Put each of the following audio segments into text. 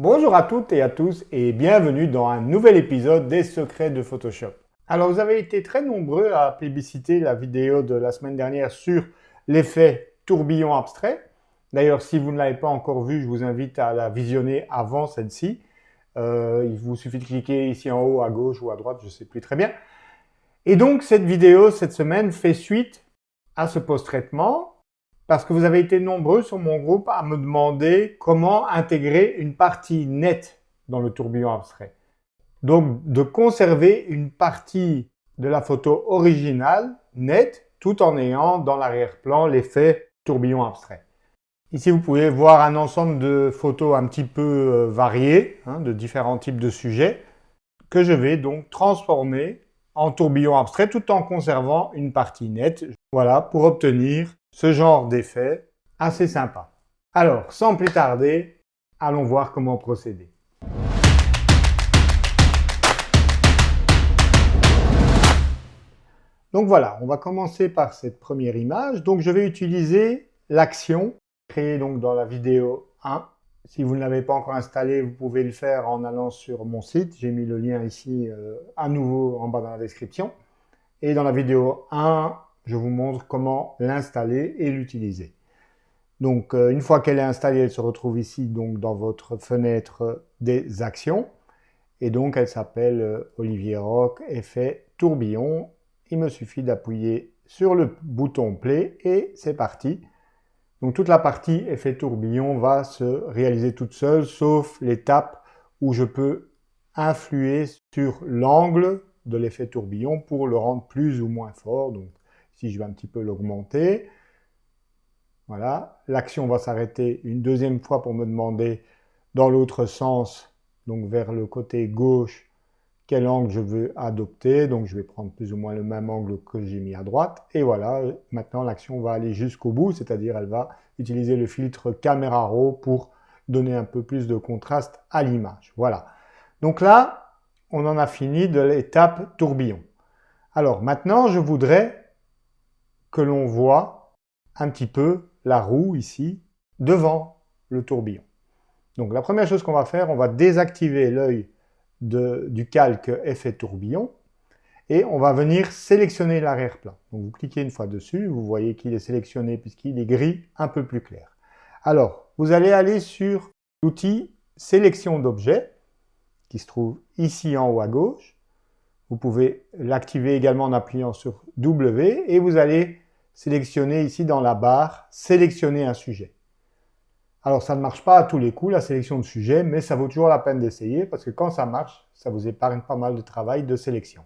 Bonjour à toutes et à tous et bienvenue dans un nouvel épisode des secrets de Photoshop. Alors vous avez été très nombreux à plébisciter la vidéo de la semaine dernière sur l'effet tourbillon abstrait. D'ailleurs, si vous ne l'avez pas encore vue, je vous invite à la visionner avant celle-ci. Il vous suffit de cliquer ici en haut, à gauche ou à droite, je ne sais plus très bien. Et donc cette vidéo, cette semaine, fait suite à ce post-traitement parce que vous avez été nombreux sur mon groupe à me demander comment intégrer une partie nette dans le tourbillon abstrait. Donc, de conserver une partie de la photo originale nette tout en ayant dans l'arrière-plan l'effet tourbillon abstrait. Ici, vous pouvez voir un ensemble de photos un petit peu variées, de différents types de sujets, que je vais donc transformer en tourbillon abstrait tout en conservant une partie nette. Voilà, pour obtenir ce genre d'effet assez sympa. Alors, sans plus tarder, allons voir comment procéder. Donc voilà, on va commencer par cette première image. Donc je vais utiliser l'action créée donc dans la vidéo 1. Si vous ne l'avez pas encore installé, vous pouvez le faire en allant sur mon site. J'ai mis le lien ici à nouveau en bas dans la description. Et dans la vidéo 1, je vous montre comment l'installer et l'utiliser. Donc une fois qu'elle est installée, elle se retrouve ici donc dans votre fenêtre des actions. Et donc elle s'appelle Olivier Roch Effet Tourbillon. Il me suffit d'appuyer sur le bouton Play et c'est parti. Donc toute la partie effet tourbillon va se réaliser toute seule, sauf l'étape où je peux influer sur l'angle de l'effet tourbillon pour le rendre plus ou moins fort. Donc ici je vais un petit peu l'augmenter. Voilà, l'action va s'arrêter une deuxième fois pour me demander dans l'autre sens, donc vers le côté gauche, quel angle je veux adopter. Donc je vais prendre plus ou moins le même angle que j'ai mis à droite. Et voilà, maintenant l'action va aller jusqu'au bout, c'est-à-dire elle va utiliser le filtre Camera Raw pour donner un peu plus de contraste à l'image. Voilà. Donc là, on en a fini de l'étape tourbillon. Alors maintenant, je voudrais que l'on voit un petit peu la roue ici devant le tourbillon. Donc la première chose qu'on va faire, on va désactiver l'œil du calque effet tourbillon et on va venir sélectionner l'arrière-plan. Donc vous cliquez une fois dessus, vous voyez qu'il est sélectionné puisqu'il est gris un peu plus clair. Alors, vous allez aller sur l'outil sélection d'objets qui se trouve ici en haut à gauche. Vous pouvez l'activer également en appuyant sur W et vous allez sélectionner ici dans la barre sélectionner un sujet. Alors ça ne marche pas à tous les coups la sélection de sujet, mais ça vaut toujours la peine d'essayer parce que quand ça marche, ça vous épargne pas mal de travail de sélection.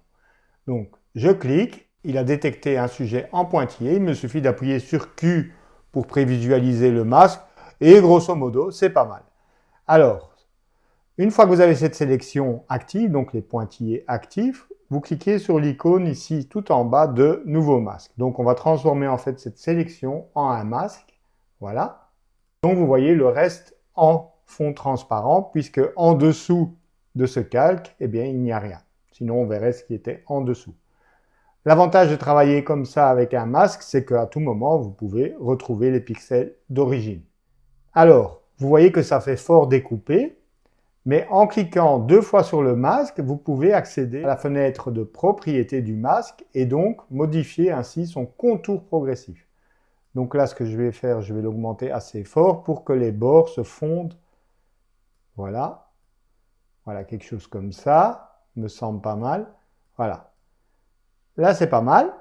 Donc je clique, il a détecté un sujet en pointillé, il me suffit d'appuyer sur Q pour prévisualiser le masque et grosso modo c'est pas mal. Alors, une fois que vous avez cette sélection active, donc les pointillés actifs, vous cliquez sur l'icône ici tout en bas de nouveau masque. Donc on va transformer en fait cette sélection en un masque, voilà. Donc vous voyez le reste en fond transparent puisque en dessous de ce calque, eh bien il n'y a rien. Sinon on verrait ce qui était en dessous. L'avantage de travailler comme ça avec un masque, c'est qu'à tout moment vous pouvez retrouver les pixels d'origine. Alors, vous voyez que ça fait fort découpé, mais en cliquant 2 fois sur le masque, vous pouvez accéder à la fenêtre de propriété du masque et donc modifier ainsi son contour progressif. Donc là, ce que je vais faire, je vais l'augmenter assez fort pour que les bords se fondent. Voilà. Voilà, quelque chose comme ça. Me semble pas mal. Voilà. Là, c'est pas mal.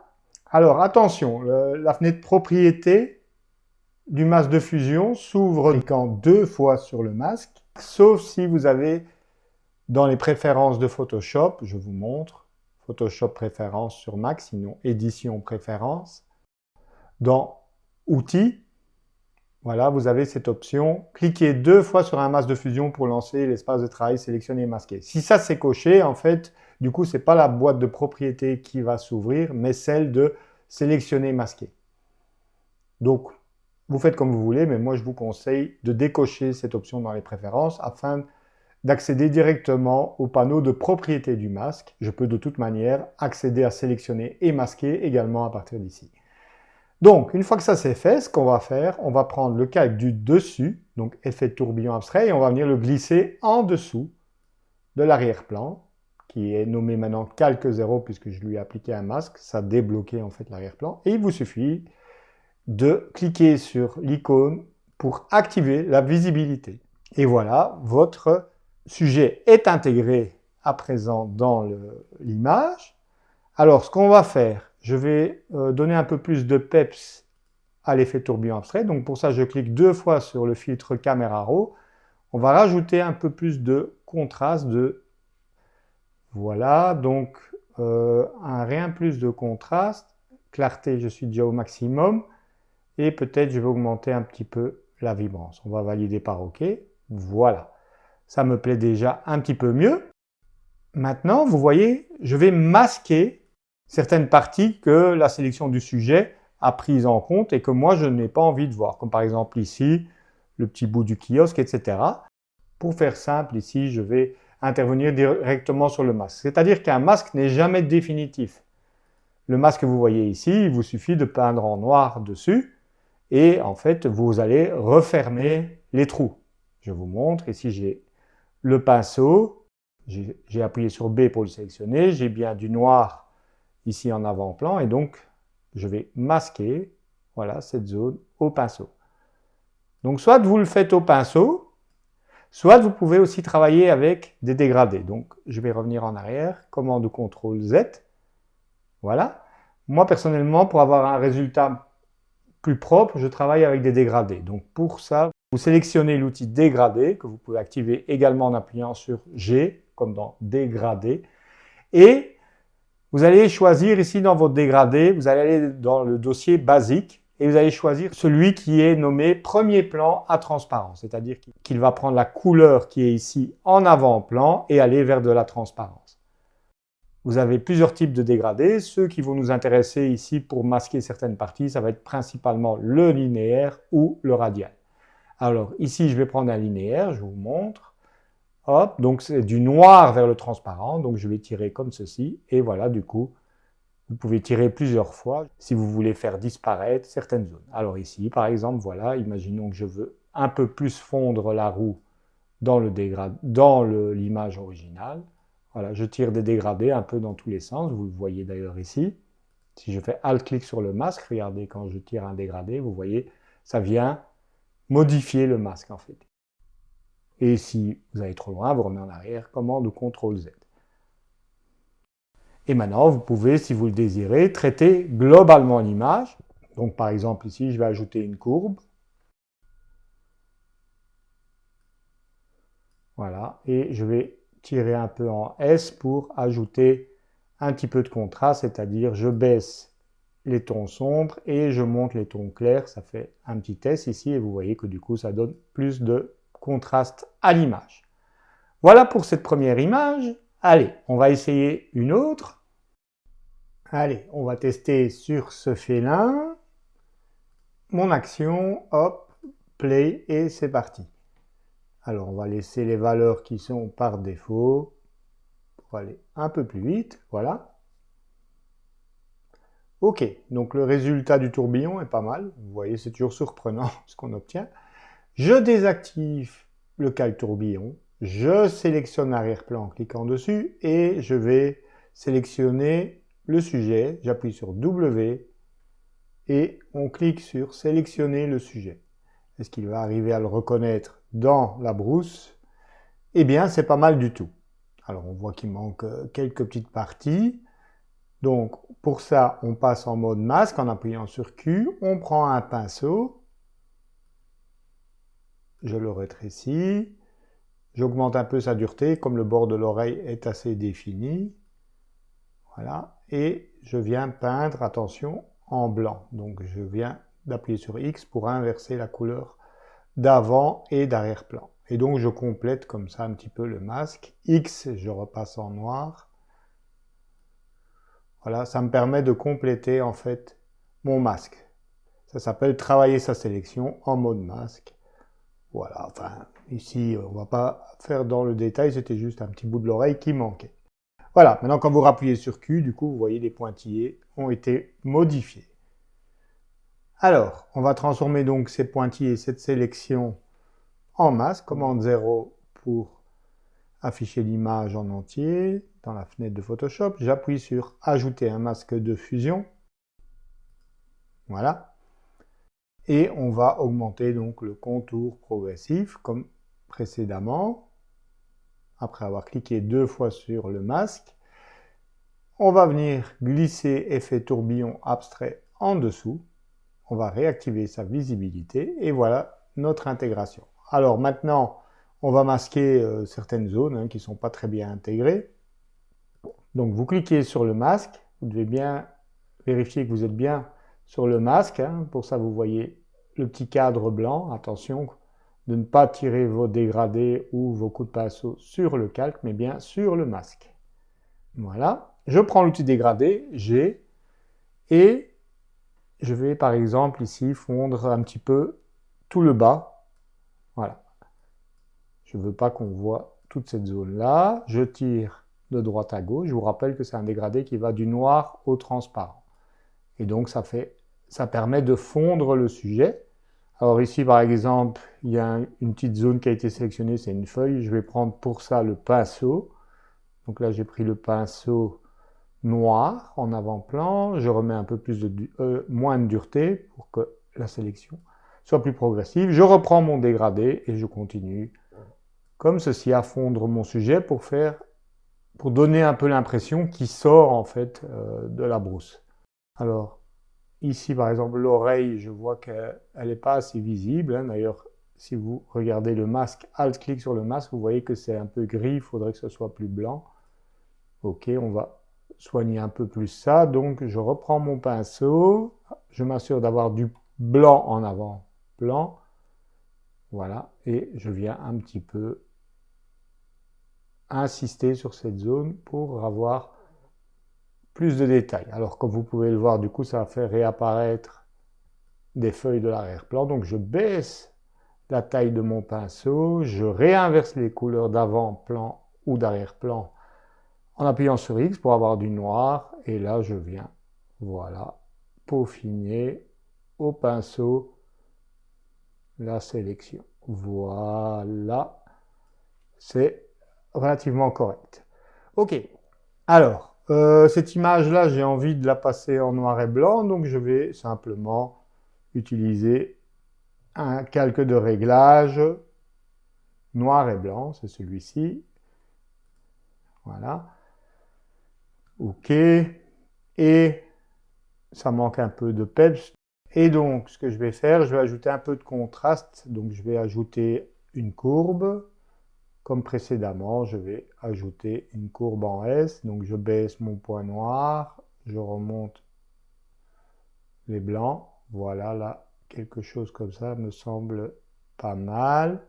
Alors, attention, la fenêtre propriété du masque de fusion s'ouvre en cliquant 2 fois sur le masque, sauf si vous avez dans les préférences de Photoshop, je vous montre, Photoshop préférences sur Mac, sinon édition préférences, dans Outils, voilà, vous avez cette option. Cliquez 2 fois sur un masque de fusion pour lancer l'espace de travail sélectionné et masqué. Si ça c'est coché, en fait, du coup, ce n'est pas la boîte de propriété qui va s'ouvrir, mais celle de sélectionner masqué. Donc, vous faites comme vous voulez, mais moi je vous conseille de décocher cette option dans les préférences afin d'accéder directement au panneau de propriété du masque. Je peux de toute manière accéder à sélectionner et masquer également à partir d'ici. Donc, une fois que ça c'est fait, ce qu'on va faire, on va prendre le calque du dessus, donc effet tourbillon abstrait, et on va venir le glisser en dessous de l'arrière-plan, qui est nommé maintenant calque 0 puisque je lui ai appliqué un masque, ça a débloqué en fait l'arrière-plan, et il vous suffit de cliquer sur l'icône pour activer la visibilité. Et voilà, votre sujet est intégré à présent dans l'image. Alors, ce qu'on va faire, je vais donner un peu plus de peps à l'effet tourbillon abstrait. Donc pour ça, je clique 2 fois sur le filtre Camera Raw. On va rajouter un peu plus de contraste. Voilà, donc un rien plus de contraste. Clarté, je suis déjà au maximum. Et peut-être je vais augmenter un petit peu la vibrance. On va valider par OK. Voilà, ça me plaît déjà un petit peu mieux. Maintenant, vous voyez, je vais masquer certaines parties que la sélection du sujet a prises en compte et que moi je n'ai pas envie de voir, comme par exemple ici, le petit bout du kiosque, etc. Pour faire simple, ici, je vais intervenir directement sur le masque. C'est-à-dire qu'un masque n'est jamais définitif. Le masque que vous voyez ici, il vous suffit de peindre en noir dessus et en fait, vous allez refermer les trous. Je vous montre, ici j'ai le pinceau. J'ai appuyé sur B pour le sélectionner, j'ai bien du noir ici en avant-plan et donc je vais masquer voilà, cette zone au pinceau. Donc soit vous le faites au pinceau, soit vous pouvez aussi travailler avec des dégradés. Donc je vais revenir en arrière, commande CTRL Z, voilà. Moi personnellement, pour avoir un résultat plus propre, je travaille avec des dégradés. Donc pour ça, vous sélectionnez l'outil dégradé que vous pouvez activer également en appuyant sur G, comme dans dégradé. Et vous allez choisir ici dans votre dégradé, vous allez aller dans le dossier basique et vous allez choisir celui qui est nommé premier plan à transparence. C'est-à-dire qu'il va prendre la couleur qui est ici en avant-plan et aller vers de la transparence. Vous avez plusieurs types de dégradés. Ceux qui vont nous intéresser ici pour masquer certaines parties, ça va être principalement le linéaire ou le radial. Alors ici, je vais prendre un linéaire, je vous montre. Hop, donc c'est du noir vers le transparent, donc je vais tirer comme ceci. Et voilà, du coup, vous pouvez tirer plusieurs fois si vous voulez faire disparaître certaines zones. Alors ici, par exemple, voilà, imaginons que je veux un peu plus fondre la roue dans l'image originale. Voilà, je tire des dégradés un peu dans tous les sens, vous le voyez d'ailleurs ici. Si je fais Alt-clic sur le masque, regardez quand je tire un dégradé, vous voyez, ça vient modifier le masque en fait. Et si vous allez trop loin, vous remettez en arrière, commande ou CTRL Z. Et maintenant, vous pouvez, si vous le désirez, traiter globalement l'image. Donc par exemple ici, je vais ajouter une courbe. Voilà, et je vais tirer un peu en S pour ajouter un petit peu de contraste, c'est-à-dire je baisse les tons sombres et je monte les tons clairs, ça fait un petit S ici et vous voyez que du coup ça donne plus de contraste à l'image. Voilà pour cette première image. Allez, on va essayer une autre. Allez, on va tester sur ce félin. Mon action, hop, play et c'est parti. Alors on va laisser les valeurs qui sont par défaut pour aller un peu plus vite, voilà. Ok, donc le résultat du tourbillon est pas mal. Vous voyez, c'est toujours surprenant ce qu'on obtient. Je désactive le calque tourbillon, je sélectionne l'arrière-plan en cliquant dessus et je vais sélectionner le sujet. J'appuie sur W et on clique sur sélectionner le sujet. Est-ce qu'il va arriver à le reconnaître dans la brousse? Eh bien, c'est pas mal du tout. Alors, on voit qu'il manque quelques petites parties. Donc, pour ça, on passe en mode masque en appuyant sur Q. On prend un pinceau. Je le rétrécis. J'augmente un peu sa dureté, comme le bord de l'oreille est assez défini. Voilà. Et je viens peindre, attention, en blanc. Donc, je viens d'appuyer sur X pour inverser la couleur d'avant et d'arrière-plan. Et donc, je complète comme ça un petit peu le masque. X, je repasse en noir. Voilà, ça me permet de compléter en fait mon masque. Ça s'appelle travailler sa sélection en mode masque. Voilà, enfin, ici, on va pas faire dans le détail, c'était juste un petit bout de l'oreille qui manquait. Voilà, maintenant quand vous rappuyez sur Q, du coup, vous voyez les pointillés ont été modifiés. Alors, on va transformer donc ces pointillés, cette sélection en masque. Commande 0 pour afficher l'image en entier dans la fenêtre de Photoshop. J'appuie sur Ajouter un masque de fusion. Voilà. Et on va augmenter donc le contour progressif comme précédemment. Après avoir cliqué 2 fois sur le masque, on va venir glisser effet tourbillon abstrait en dessous. On va réactiver sa visibilité et voilà notre intégration. Alors maintenant, on va masquer certaines zones qui ne sont pas très bien intégrées. Donc vous cliquez sur le masque, vous devez bien vérifier que vous êtes bien sur le masque. Pour ça, vous voyez le petit cadre blanc. Attention de ne pas tirer vos dégradés ou vos coups de pinceau sur le calque, mais bien sur le masque. Voilà. Je prends l'outil dégradé, G, et je vais par exemple ici fondre un petit peu tout le bas. Voilà. Je ne veux pas qu'on voit toute cette zone-là. Je tire de droite à gauche. Je vous rappelle que c'est un dégradé qui va du noir au transparent. Et donc ça permet de fondre le sujet. Alors ici par exemple, il y a une petite zone qui a été sélectionnée, c'est une feuille. Je vais prendre pour ça le pinceau. Donc là j'ai pris le pinceau noir en avant-plan. Je remets un peu plus moins de dureté pour que la sélection soit plus progressive. Je reprends mon dégradé et je continue comme ceci à fondre mon sujet pour donner un peu l'impression qu'il sort en fait de la brousse. Alors ici par exemple l'oreille, je vois qu'elle n'est pas assez visible. D'ailleurs, si vous regardez le masque, Alt-clic sur le masque, vous voyez que c'est un peu gris, il faudrait que ce soit plus blanc. Ok, on va soigner un peu plus ça. Donc je reprends mon pinceau, je m'assure d'avoir du blanc en avant-plan. Voilà, et je viens un petit peu insister sur cette zone pour avoir plus de détails. Alors comme vous pouvez le voir, du coup ça va faire réapparaître des feuilles de l'arrière-plan. Donc je baisse la taille de mon pinceau, je réinverse les couleurs d'avant-plan ou d'arrière-plan en appuyant sur X pour avoir du noir. Et là je viens, voilà, peaufiner au pinceau la sélection. Voilà, c'est relativement correct. Ok, alors, cette image-là, j'ai envie de la passer en noir et blanc, donc je vais simplement utiliser un calque de réglage noir et blanc, c'est celui-ci. Voilà. Ok, et ça manque un peu de peps. Et donc, ce que je vais faire, je vais ajouter un peu de contraste, donc je vais ajouter une courbe. Comme précédemment, je vais ajouter une courbe en S. Donc je baisse mon point noir, je remonte les blancs. Voilà, là, quelque chose comme ça me semble pas mal.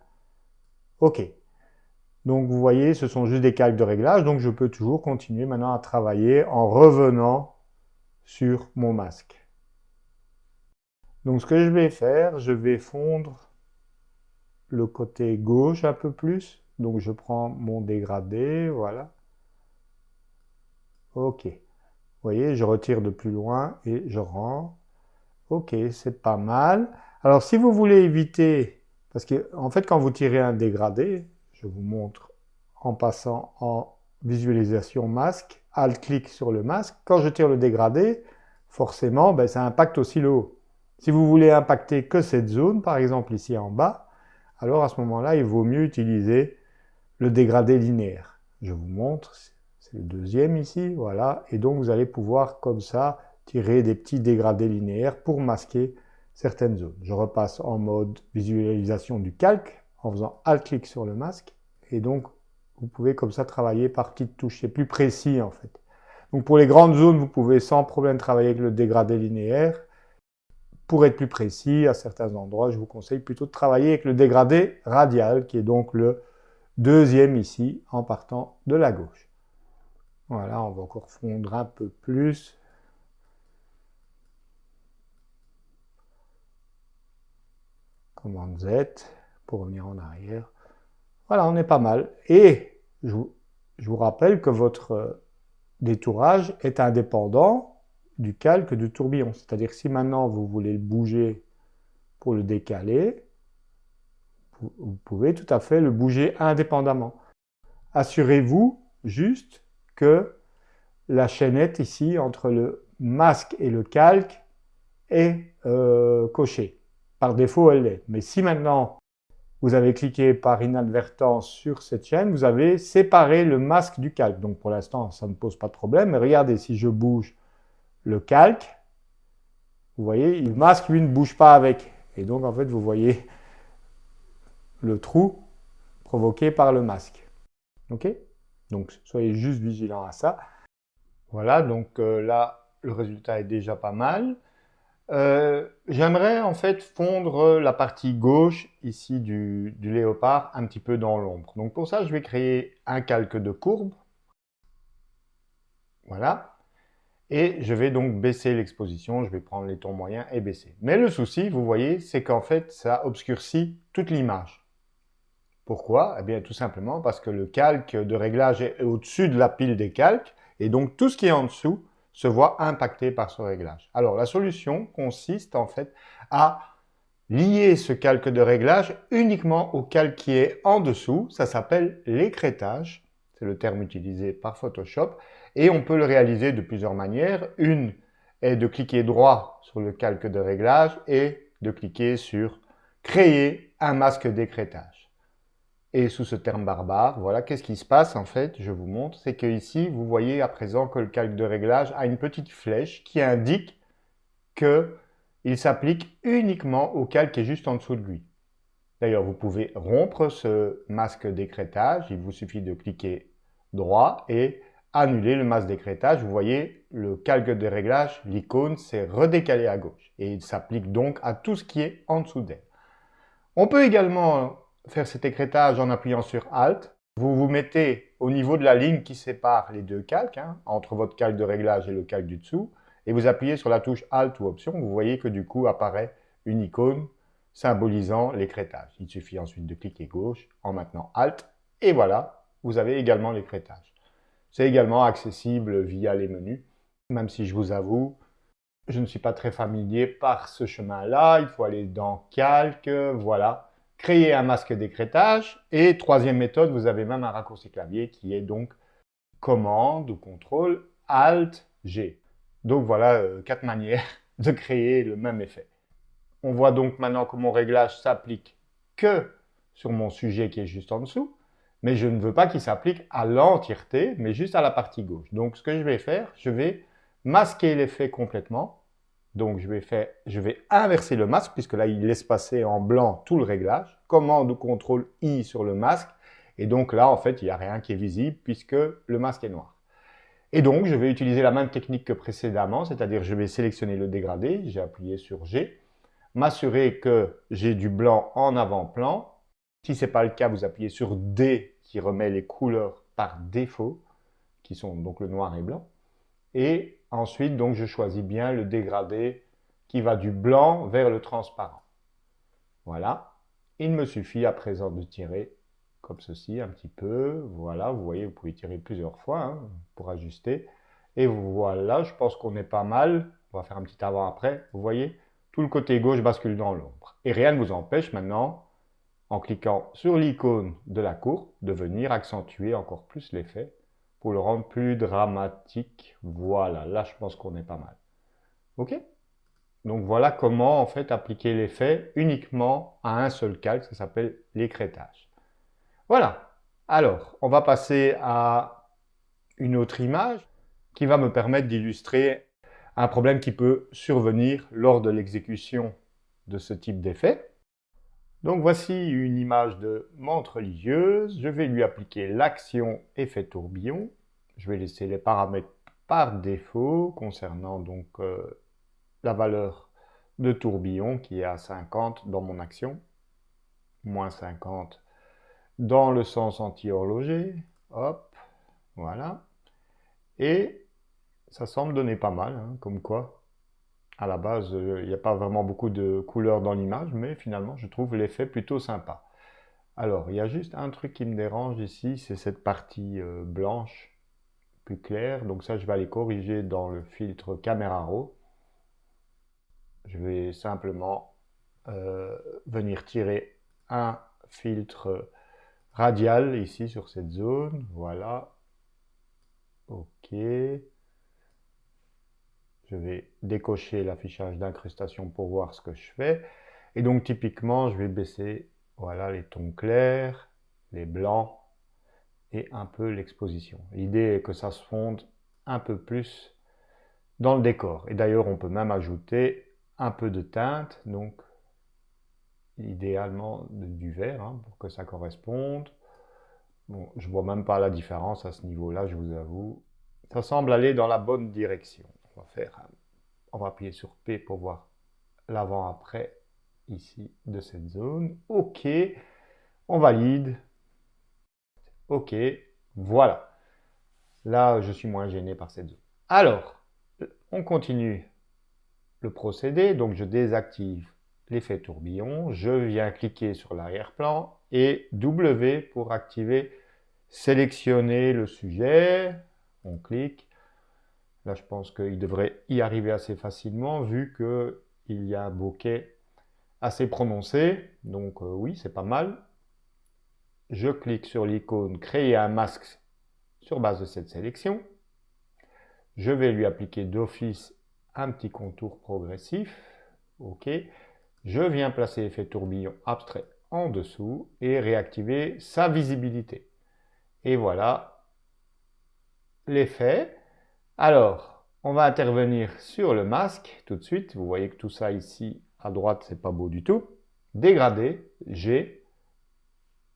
Ok. Donc vous voyez, ce sont juste des calques de réglage. Donc je peux toujours continuer maintenant à travailler en revenant sur mon masque. Donc ce que je vais faire, je vais fondre le côté gauche un peu plus. Donc je prends mon dégradé, voilà. Ok. Vous voyez, je retire de plus loin et je rends. Ok, c'est pas mal. Alors si vous voulez éviter, parce que en fait quand vous tirez un dégradé, je vous montre en passant en visualisation masque, Alt-clic sur le masque, quand je tire le dégradé, forcément ça impacte aussi le haut. Si vous voulez impacter que cette zone, par exemple ici en bas, alors à ce moment-là, il vaut mieux utiliser le dégradé linéaire. Je vous montre, c'est le deuxième ici, voilà, et donc vous allez pouvoir comme ça tirer des petits dégradés linéaires pour masquer certaines zones. Je repasse en mode visualisation du calque en faisant Alt-clic sur le masque, et donc vous pouvez comme ça travailler par petites touches, c'est plus précis en fait. Donc pour les grandes zones, vous pouvez sans problème travailler avec le dégradé linéaire. Pour être plus précis, à certains endroits, je vous conseille plutôt de travailler avec le dégradé radial, qui est donc le deuxième ici, en partant de la gauche. Voilà, on va encore fondre un peu plus. Commande Z pour revenir en arrière. Voilà, on est pas mal. Et je vous rappelle que votre détourage est indépendant du calque du tourbillon. C'est-à-dire que si maintenant vous voulez le bouger pour le décaler, vous pouvez tout à fait le bouger indépendamment. Assurez-vous juste que la chaînette ici entre le masque et le calque est cochée. Par défaut, elle l'est. Mais si maintenant vous avez cliqué par inadvertance sur cette chaîne, vous avez séparé le masque du calque. Donc pour l'instant, ça ne pose pas de problème. Mais regardez, si je bouge le calque, vous voyez, le masque, lui, ne bouge pas avec. Et donc, en fait, vous voyez le trou provoqué par le masque. OK? Donc, soyez juste vigilants à ça. Voilà, donc là, le résultat est déjà pas mal. J'aimerais en fait fondre la partie gauche ici du léopard un petit peu dans l'ombre. Donc pour ça, je vais créer un calque de courbe. Voilà. Et je vais donc baisser l'exposition. Je vais prendre les tons moyens et baisser. Mais le souci, vous voyez, c'est qu'en fait, ça obscurcit toute l'image. Pourquoi? Eh bien, tout simplement parce que le calque de réglage est au-dessus de la pile des calques. Et donc, tout ce qui est en dessous se voit impacté par ce réglage. Alors, la solution consiste en fait à lier ce calque de réglage uniquement au calque qui est en dessous. Ça s'appelle l'écrêtage. C'est le terme utilisé par Photoshop. Et on peut le réaliser de plusieurs manières. Une est de cliquer droit sur le calque de réglage et de cliquer sur « Créer un masque d'écrêtage ». Et sous ce terme barbare, voilà, qu'est-ce qui se passe en fait? Je vous montre, c'est que ici, vous voyez à présent que le calque de réglage a une petite flèche qui indique qu'il s'applique uniquement au calque qui est juste en dessous de lui. D'ailleurs, vous pouvez rompre ce masque d'écrêtage, il vous suffit de cliquer droit et annuler le masque d'écrêtage. Vous voyez, le calque de réglage, l'icône, s'est redécalé à gauche et il s'applique donc à tout ce qui est en dessous d'elle. On peut également faire cet écrêtage en appuyant sur Alt. Vous vous mettez au niveau de la ligne qui sépare les deux calques, entre votre calque de réglage et le calque du dessous, et vous appuyez sur la touche Alt ou Option. Vous voyez que du coup apparaît une icône symbolisant l'écrêtage. Il suffit ensuite de cliquer gauche en maintenant Alt, et voilà, vous avez également l'écrêtage. C'est également accessible via les menus, même si je vous avoue, je ne suis pas très familier par ce chemin-là. Il faut aller dans Calque, voilà. Créer un masque d'écrêtage. Et troisième méthode, vous avez même un raccourci clavier qui est donc Commande ou Contrôle Alt G. Donc voilà 4 manières de créer le même effet. On voit donc maintenant que mon réglage s'applique que sur mon sujet qui est juste en dessous. Mais je ne veux pas qu'il s'applique à l'entièreté, mais juste à la partie gauche. Donc ce que je vais faire, je vais masquer l'effet complètement. Donc je vais inverser le masque, puisque là il laisse passer en blanc tout le réglage. Commande ou contrôle I sur le masque. Et donc là, en fait, il n'y a rien qui est visible, puisque le masque est noir. Et donc, je vais utiliser la même technique que précédemment, c'est-à-dire je vais sélectionner le dégradé, j'ai appuyé sur G, m'assurer que j'ai du blanc en avant-plan. Si ce n'est pas le cas, vous appuyez sur D, qui remet les couleurs par défaut, qui sont donc le noir et blanc. Et ensuite, donc, je choisis bien le dégradé qui va du blanc vers le transparent. Voilà. Il me suffit à présent de tirer comme ceci un petit peu. Voilà, vous voyez, vous pouvez tirer plusieurs fois pour ajuster. Et voilà, je pense qu'on est pas mal. On va faire un petit avant-après. Vous voyez, tout le côté gauche bascule dans l'ombre. Et rien ne vous empêche maintenant, en cliquant sur l'icône de la courbe, de venir accentuer encore plus l'effet pour le rendre plus dramatique. Voilà, là je pense qu'on est pas mal. Ok? Donc voilà comment en fait appliquer l'effet uniquement à un seul calque, ça s'appelle l'écrêtage. Voilà, alors on va passer à une autre image qui va me permettre d'illustrer un problème qui peut survenir lors de l'exécution de ce type d'effet. Donc voici une image de menthe religieuse. Je vais lui appliquer l'action effet tourbillon. Je vais laisser les paramètres par défaut concernant donc la valeur de tourbillon qui est à 50 dans mon action, moins 50 dans le sens anti-horloger. Hop, voilà. Et ça semble donner pas mal, comme quoi. À la base, il n'y a pas vraiment beaucoup de couleurs dans l'image, mais finalement, je trouve l'effet plutôt sympa. Alors, il y a juste un truc qui me dérange ici, c'est cette partie blanche plus clair. Donc ça, je vais aller corriger dans le filtre Camera Raw. Je vais simplement venir tirer un filtre radial ici sur cette zone. Voilà. OK. Je vais décocher l'affichage d'incrustation pour voir ce que je fais. Et donc typiquement, je vais baisser voilà, les tons clairs, les blancs et un peu l'exposition. L'idée est que ça se fonde un peu plus dans le décor. Et d'ailleurs, on peut même ajouter un peu de teinte, donc idéalement du vert hein, pour que ça corresponde. Bon, je vois même pas la différence à ce niveau-là, je vous avoue. Ça semble aller dans la bonne direction. On va appuyer sur P pour voir l'avant-après ici de cette zone. OK, on valide. OK, voilà. Là, je suis moins gêné par cette zone. Alors, on continue le procédé. Donc, je désactive l'effet tourbillon. Je viens cliquer sur l'arrière-plan et W pour activer, sélectionner le sujet. On clique. Là, je pense qu'il devrait y arriver assez facilement vu qu'il y a un bokeh assez prononcé. Donc, oui, c'est pas mal. Je clique sur l'icône créer un masque sur base de cette sélection. Je vais lui appliquer d'office un petit contour progressif. OK. Je viens placer effet tourbillon abstrait en dessous et réactiver sa visibilité. Et voilà l'effet. Alors, on va intervenir sur le masque tout de suite. Vous voyez que tout ça ici à droite, c'est pas beau du tout. Dégradé, G,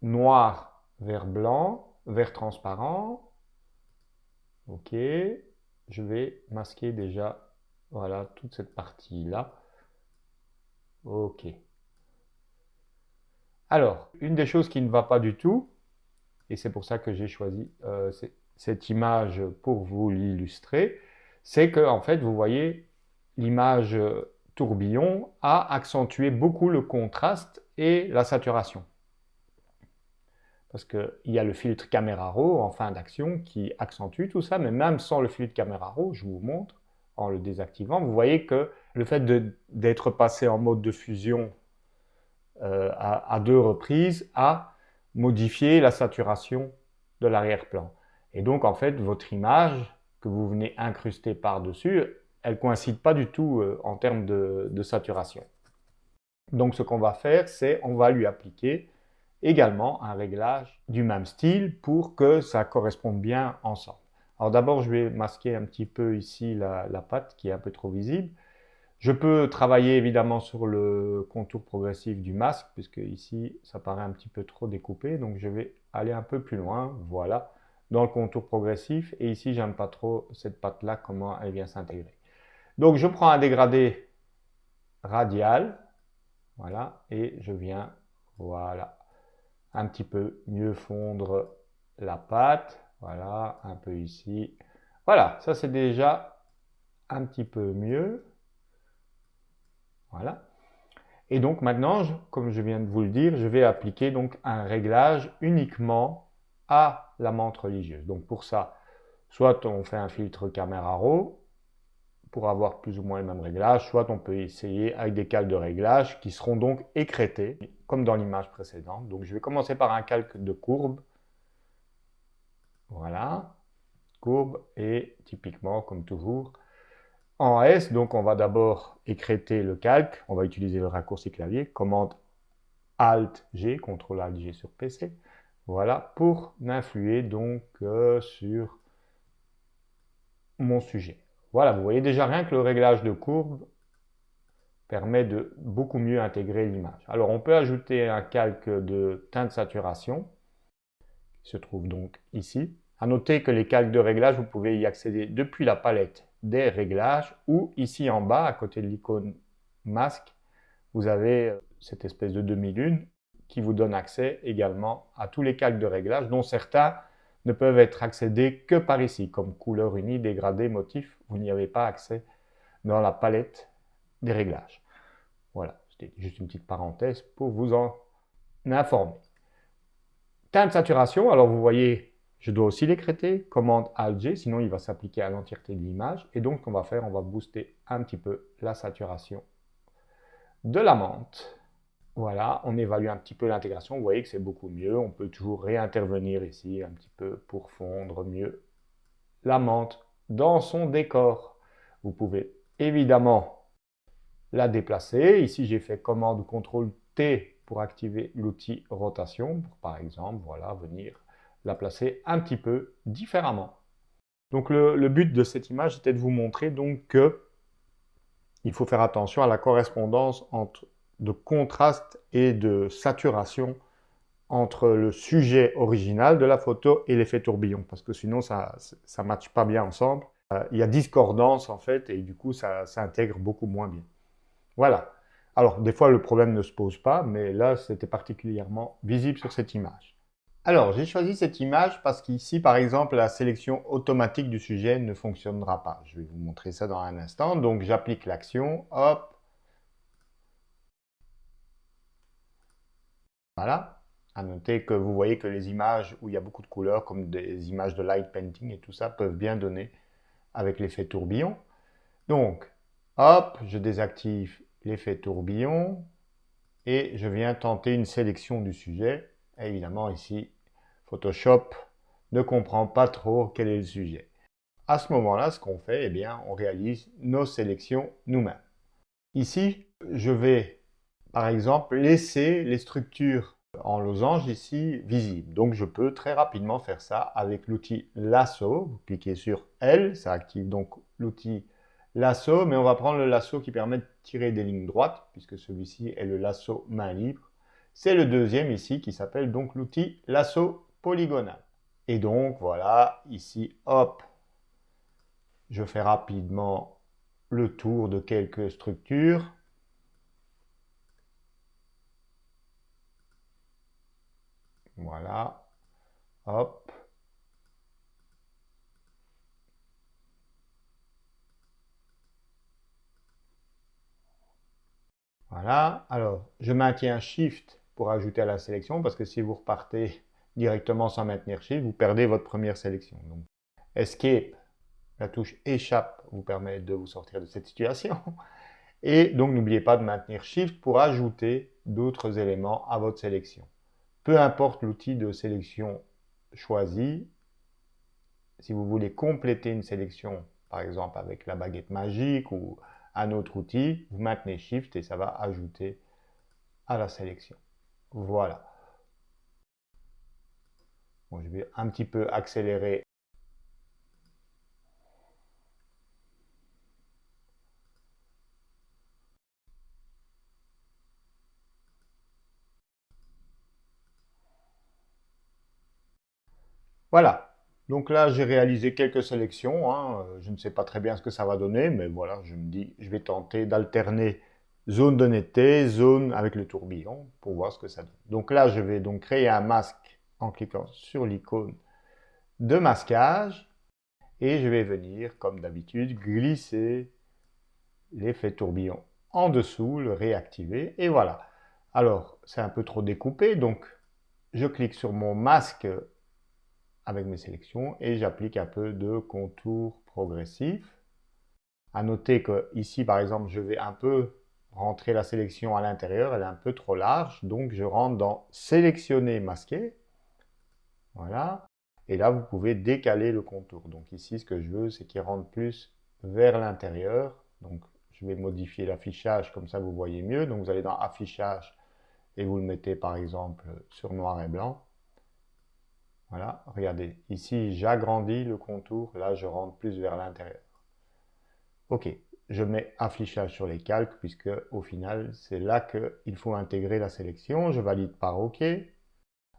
noir vers blanc, vert transparent. OK. Je vais masquer déjà, voilà, toute cette partie-là. OK. Alors, une des choses qui ne va pas du tout, et c'est pour ça que j'ai choisi cette image pour vous l'illustrer, c'est que, en fait, vous voyez, l'image tourbillon a accentué beaucoup le contraste et la saturation. Parce qu'il y a le filtre Camera Raw en fin d'action qui accentue tout ça, mais même sans le filtre Camera Raw, je vous montre, en le désactivant, vous voyez que le fait d'être passé en mode de fusion à 2 reprises a modifié la saturation de l'arrière-plan. Et donc, en fait, votre image que vous venez incruster par-dessus, elle ne coïncide pas du tout en termes de saturation. Donc, ce qu'on va faire, c'est on va lui appliquer également un réglage du même style pour que ça corresponde bien ensemble. Alors d'abord, je vais masquer un petit peu ici la patte qui est un peu trop visible. Je peux travailler évidemment sur le contour progressif du masque, puisque ici, ça paraît un petit peu trop découpé. Donc je vais aller un peu plus loin, voilà, dans le contour progressif. Et ici, j'aime pas trop cette patte-là, comment elle vient s'intégrer. Donc je prends un dégradé radial, voilà, et je viens, voilà, un petit peu mieux fondre la pâte, voilà, un peu ici. Voilà, ça c'est déjà un petit peu mieux. Voilà. Et donc maintenant, comme je viens de vous le dire, je vais appliquer donc un réglage uniquement à la menthe religieuse. Donc pour ça, soit on fait un filtre Camera Raw pour avoir plus ou moins le même réglage, soit on peut essayer avec des calques de réglage qui seront donc écrêtés, comme dans l'image précédente. Donc je vais commencer par un calque de courbe. Voilà, courbe, et typiquement, comme toujours, en S, donc on va d'abord écrêter le calque, on va utiliser le raccourci clavier, commande Alt-G, CTRL-ALT-G sur PC, voilà, pour n'influer donc sur mon sujet. Voilà, vous voyez déjà rien que le réglage de courbe permet de beaucoup mieux intégrer l'image. Alors on peut ajouter un calque de teinte saturation, qui se trouve donc ici. À noter que les calques de réglage, vous pouvez y accéder depuis la palette des réglages ou ici en bas, à côté de l'icône masque, vous avez cette espèce de demi-lune qui vous donne accès également à tous les calques de réglage, dont certains ne peuvent être accédés que par ici, comme couleur unie, dégradé, motif. Vous n'y avez pas accès dans la palette des réglages. Voilà, c'était juste une petite parenthèse pour vous en informer. Teinte saturation, alors vous voyez, je dois aussi l'écrêter, commande Alt-G, sinon il va s'appliquer à l'entièreté de l'image. Et donc, ce qu'on va faire, on va booster un petit peu la saturation de la menthe. Voilà, on évalue un petit peu l'intégration. Vous voyez que c'est beaucoup mieux. On peut toujours réintervenir ici un petit peu pour fondre mieux la menthe dans son décor. Vous pouvez évidemment la déplacer. Ici, j'ai fait commande CTRL-T pour activer l'outil rotation. Pour, par exemple, voilà, venir la placer un petit peu différemment. Donc, le but de cette image était de vous montrer donc que il faut faire attention à la correspondance de contraste et de saturation entre le sujet original de la photo et l'effet tourbillon, parce que sinon ça ne matche pas bien ensemble. Il y a discordance en fait, et du coup ça intègre beaucoup moins bien. Voilà. Alors des fois le problème ne se pose pas, mais là c'était particulièrement visible sur cette image. Alors j'ai choisi cette image parce qu'ici par exemple la sélection automatique du sujet ne fonctionnera pas. Je vais vous montrer ça dans un instant. Donc j'applique l'action, hop. Voilà. À noter que vous voyez que les images où il y a beaucoup de couleurs, comme des images de light painting et tout ça, peuvent bien donner avec l'effet tourbillon. Donc, hop, je désactive l'effet tourbillon et je viens tenter une sélection du sujet. Et évidemment, ici, Photoshop ne comprend pas trop quel est le sujet. À ce moment-là, ce qu'on fait, eh bien, on réalise nos sélections nous-mêmes. Ici, je vais, par exemple, laisser les structures en losange ici visible. Donc je peux très rapidement faire ça avec l'outil lasso. Vous cliquez sur L, ça active donc l'outil lasso, mais on va prendre le lasso qui permet de tirer des lignes droites, puisque celui-ci est le lasso main libre. C'est le deuxième ici qui s'appelle donc l'outil lasso polygonal. Et donc voilà, ici, hop, je fais rapidement le tour de quelques structures. Voilà, hop. Voilà, alors je maintiens Shift pour ajouter à la sélection, parce que si vous repartez directement sans maintenir Shift, vous perdez votre première sélection. Donc, Escape, la touche Échappe, vous permet de vous sortir de cette situation. Et donc n'oubliez pas de maintenir Shift pour ajouter d'autres éléments à votre sélection. Peu importe l'outil de sélection choisi, si vous voulez compléter une sélection, par exemple avec la baguette magique ou un autre outil, vous maintenez Shift et ça va ajouter à la sélection. Voilà. Bon, je vais un petit peu accélérer. Voilà. Donc là, j'ai réalisé quelques sélections. Je ne sais pas très bien ce que ça va donner, mais voilà, je me dis, je vais tenter d'alterner zone de netteté, zone avec le tourbillon, pour voir ce que ça donne. Donc là, je vais donc créer un masque en cliquant sur l'icône de masquage. Et je vais venir, comme d'habitude, glisser l'effet tourbillon en dessous, le réactiver. Et voilà. Alors, c'est un peu trop découpé, donc je clique sur mon masque avec mes sélections et j'applique un peu de contour progressif. À noter que ici, par exemple, je vais un peu rentrer la sélection à l'intérieur, elle est un peu trop large, donc je rentre dans sélectionner, masquer. Voilà. Et là, vous pouvez décaler le contour. Donc ici, ce que je veux, c'est qu'il rentre plus vers l'intérieur. Donc je vais modifier l'affichage, comme ça vous voyez mieux. Donc vous allez dans affichage et vous le mettez par exemple sur noir et blanc. Voilà, regardez, ici j'agrandis le contour, là je rentre plus vers l'intérieur. Ok, je mets affichage sur les calques, puisque au final c'est là qu'il faut intégrer la sélection. Je valide par OK.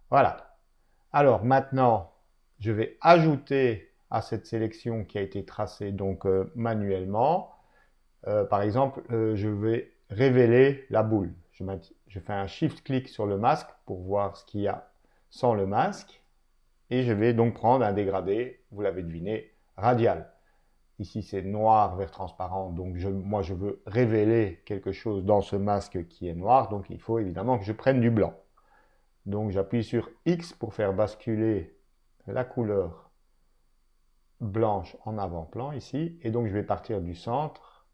Voilà. Alors maintenant, je vais ajouter à cette sélection qui a été tracée donc manuellement. Par exemple, je vais révéler la boule. Je fais un shift-clic sur le masque pour voir ce qu'il y a sans le masque. Et je vais donc prendre un dégradé, vous l'avez deviné, radial. Ici, c'est noir vers transparent, donc moi, je veux révéler quelque chose dans ce masque qui est noir, donc il faut évidemment que je prenne du blanc. Donc, j'appuie sur X pour faire basculer la couleur blanche en avant-plan ici. Et donc je vais partir du centre.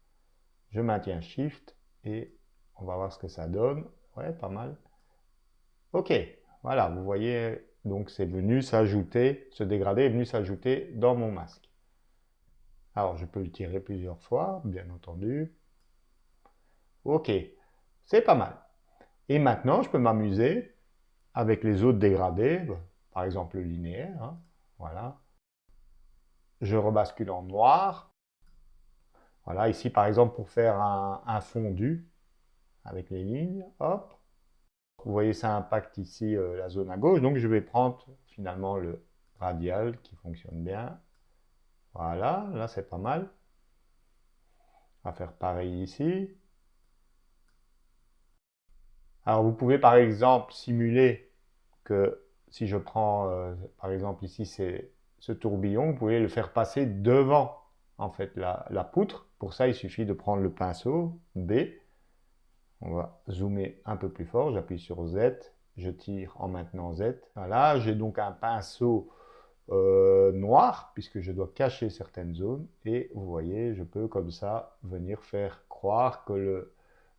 Je maintiens Shift et on va voir ce que ça donne. Ouais, pas mal. Ok, voilà, vous voyez, donc c'est venu s'ajouter, ce dégradé est venu s'ajouter dans mon masque. Alors je peux le tirer plusieurs fois, bien entendu. Ok, c'est pas mal. Et maintenant, je peux m'amuser avec les autres dégradés, par exemple le linéaire, hein, voilà. Je rebascule en noir. Voilà, ici par exemple pour faire un fondu avec les lignes, hop. Vous voyez, ça impacte ici la zone à gauche, donc je vais prendre finalement le radial qui fonctionne bien. Voilà, là c'est pas mal. On va faire pareil ici. Alors vous pouvez par exemple simuler que si je prends par exemple ici c'est ce tourbillon, vous pouvez le faire passer devant en fait la poutre. Pour ça il suffit de prendre le pinceau B. On va zoomer un peu plus fort, j'appuie sur Z, je tire en maintenant Z. Voilà, j'ai donc un pinceau noir puisque je dois cacher certaines zones et vous voyez je peux comme ça venir faire croire que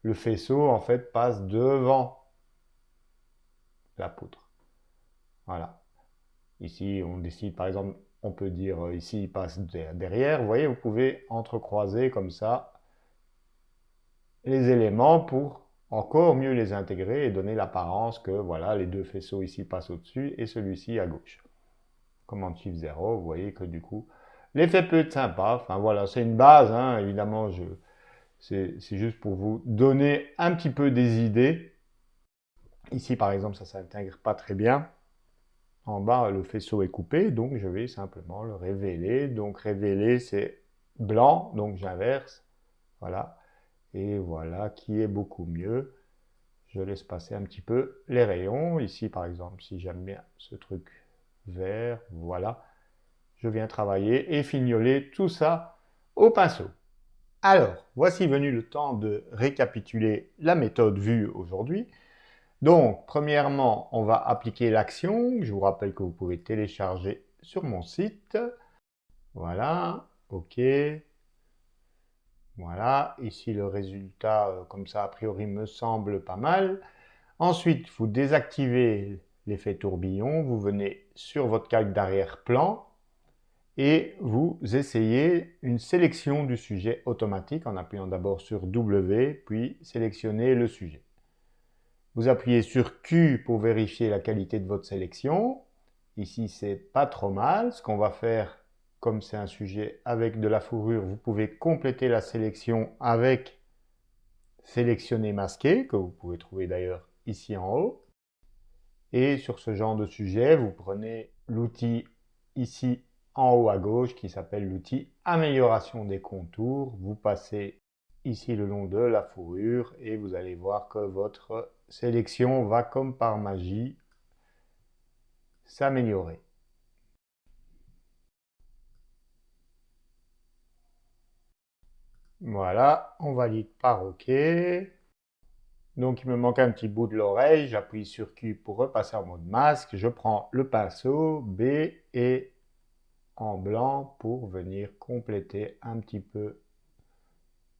le faisceau en fait passe devant la poutre. Voilà. Ici on décide par exemple, on peut dire ici il passe derrière. Vous voyez, vous pouvez entrecroiser comme ça les éléments pour encore mieux les intégrer et donner l'apparence que voilà les deux faisceaux ici passent au-dessus et celui-ci à gauche. Commande Shift 0, vous voyez que du coup, l'effet peut être sympa. Enfin voilà, c'est une base, hein, évidemment, c'est juste pour vous donner un petit peu des idées. Ici, par exemple, ça ne s'intègre pas très bien. En bas, le faisceau est coupé, donc je vais simplement le révéler. Donc révéler, c'est blanc, donc j'inverse. Voilà. Et voilà, qui est beaucoup mieux. Je laisse passer un petit peu les rayons. Ici, par exemple, si j'aime bien ce truc vert, voilà. Je viens travailler et fignoler tout ça au pinceau. Alors, voici venu le temps de récapituler la méthode vue aujourd'hui. Donc, premièrement, on va appliquer l'action. Je vous rappelle que vous pouvez télécharger sur mon site. Voilà, OK. Voilà, ici le résultat, comme ça, a priori, me semble pas mal. Ensuite, vous désactivez l'effet tourbillon. Vous venez sur votre calque d'arrière-plan et vous essayez une sélection du sujet automatique en appuyant d'abord sur W, puis sélectionnez le sujet. Vous appuyez sur Q pour vérifier la qualité de votre sélection. Ici, c'est pas trop mal. Ce qu'on va faire, comme c'est un sujet avec de la fourrure, vous pouvez compléter la sélection avec sélectionner masqué, que vous pouvez trouver d'ailleurs ici en haut. Et sur ce genre de sujet, vous prenez l'outil ici en haut à gauche qui s'appelle l'outil amélioration des contours. Vous passez ici le long de la fourrure et vous allez voir que votre sélection va comme par magie s'améliorer. Voilà, on valide par OK. Donc il me manque un petit bout de l'oreille, j'appuie sur Q pour repasser en mode masque, je prends le pinceau B et en blanc pour venir compléter un petit peu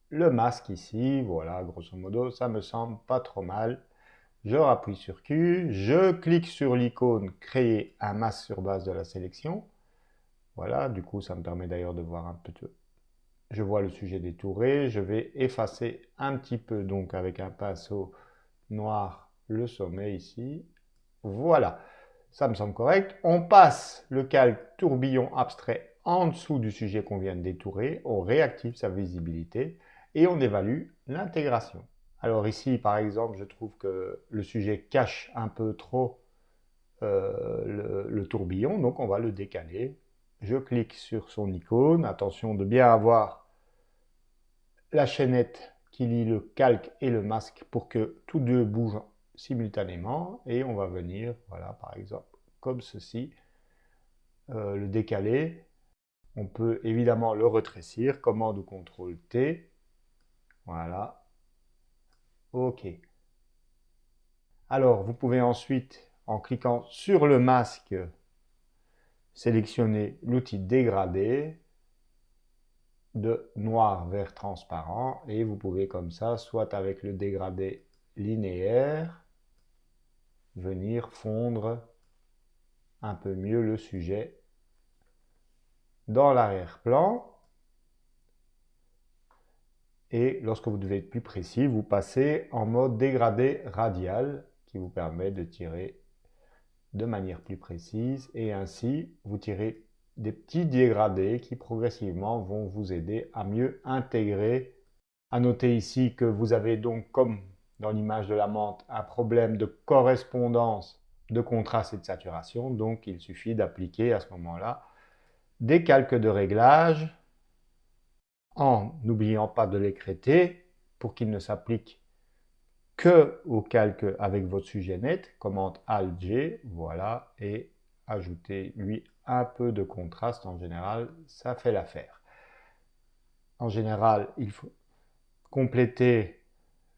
le masque ici. Voilà, grosso modo, ça me semble pas trop mal. Je rappuie sur Q, je clique sur l'icône créer un masque sur base de la sélection. Voilà, du coup, ça me permet d'ailleurs de voir un peu. Je vois le sujet détouré, je vais effacer un petit peu, donc avec un pinceau noir, le sommet ici. Voilà, ça me semble correct. On passe le calque tourbillon abstrait en dessous du sujet qu'on vient de détourer, on réactive sa visibilité et on évalue l'intégration. Alors ici, par exemple, je trouve que le sujet cache un peu trop le tourbillon, donc on va le décaler. Je clique sur son icône, attention de bien avoir la chaînette qui lie le calque et le masque pour que tous deux bougent simultanément et on va venir, voilà, par exemple, comme ceci, le décaler. On peut évidemment le rétrécir, commande ou CTRL T, voilà, OK. Alors, vous pouvez ensuite, en cliquant sur le masque, sélectionnez l'outil dégradé de noir vers transparent et vous pouvez comme ça, soit avec le dégradé linéaire, venir fondre un peu mieux le sujet dans l'arrière-plan. Et lorsque vous devez être plus précis, vous passez en mode dégradé radial qui vous permet de tirer de manière plus précise et ainsi vous tirez des petits dégradés qui progressivement vont vous aider à mieux intégrer. À noter ici que vous avez donc, comme dans l'image de la menthe, un problème de correspondance de contraste et de saturation. Donc il suffit d'appliquer à ce moment-là des calques de réglage en n'oubliant pas de l'écrêter pour qu'il ne s'applique que au calque avec votre sujet net. Commande Alt-G, voilà, et ajoutez lui un peu de contraste. En général, ça fait l'affaire. En général, il faut compléter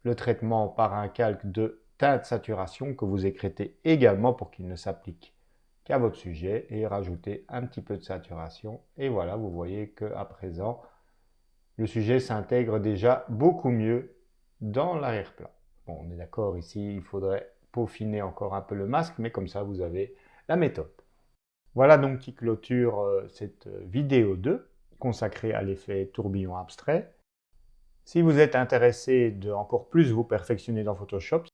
le traitement par un calque de teinte saturation que vous écrêtez également pour qu'il ne s'applique qu'à votre sujet et rajouter un petit peu de saturation. Et voilà, vous voyez qu'à présent, le sujet s'intègre déjà beaucoup mieux dans l'arrière-plan. Bon, on est d'accord ici, il faudrait peaufiner encore un peu le masque, mais comme ça, vous avez la méthode. Voilà donc qui clôture cette vidéo 2 consacrée à l'effet tourbillon abstrait. Si vous êtes intéressé de encore plus vous perfectionner dans Photoshop,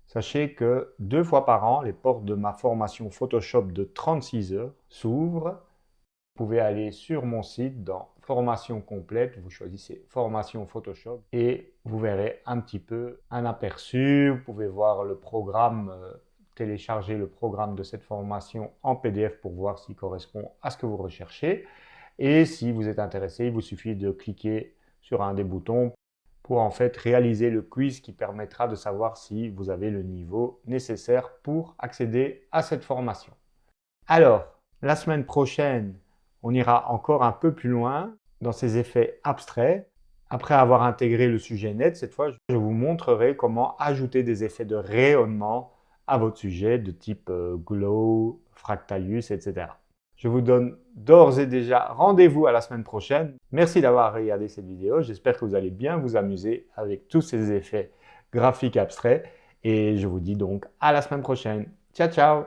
sachez que 2 fois par an, les portes de ma formation Photoshop de 36 heures s'ouvrent. Vous pouvez aller sur mon site dans formation complète, vous choisissez formation Photoshop et vous verrez un petit peu un aperçu. Vous pouvez voir le programme, télécharger le programme de cette formation en PDF pour voir s'il correspond à ce que vous recherchez. Et si vous êtes intéressé, il vous suffit de cliquer sur un des boutons pour en fait réaliser le quiz qui permettra de savoir si vous avez le niveau nécessaire pour accéder à cette formation. Alors, la semaine prochaine, on ira encore un peu plus loin dans ces effets abstraits. Après avoir intégré le sujet net, cette fois, je vous montrerai comment ajouter des effets de rayonnement à votre sujet de type glow, fractalius, etc. Je vous donne d'ores et déjà rendez-vous à la semaine prochaine. Merci d'avoir regardé cette vidéo. J'espère que vous allez bien vous amuser avec tous ces effets graphiques abstraits. Et je vous dis donc à la semaine prochaine. Ciao, ciao!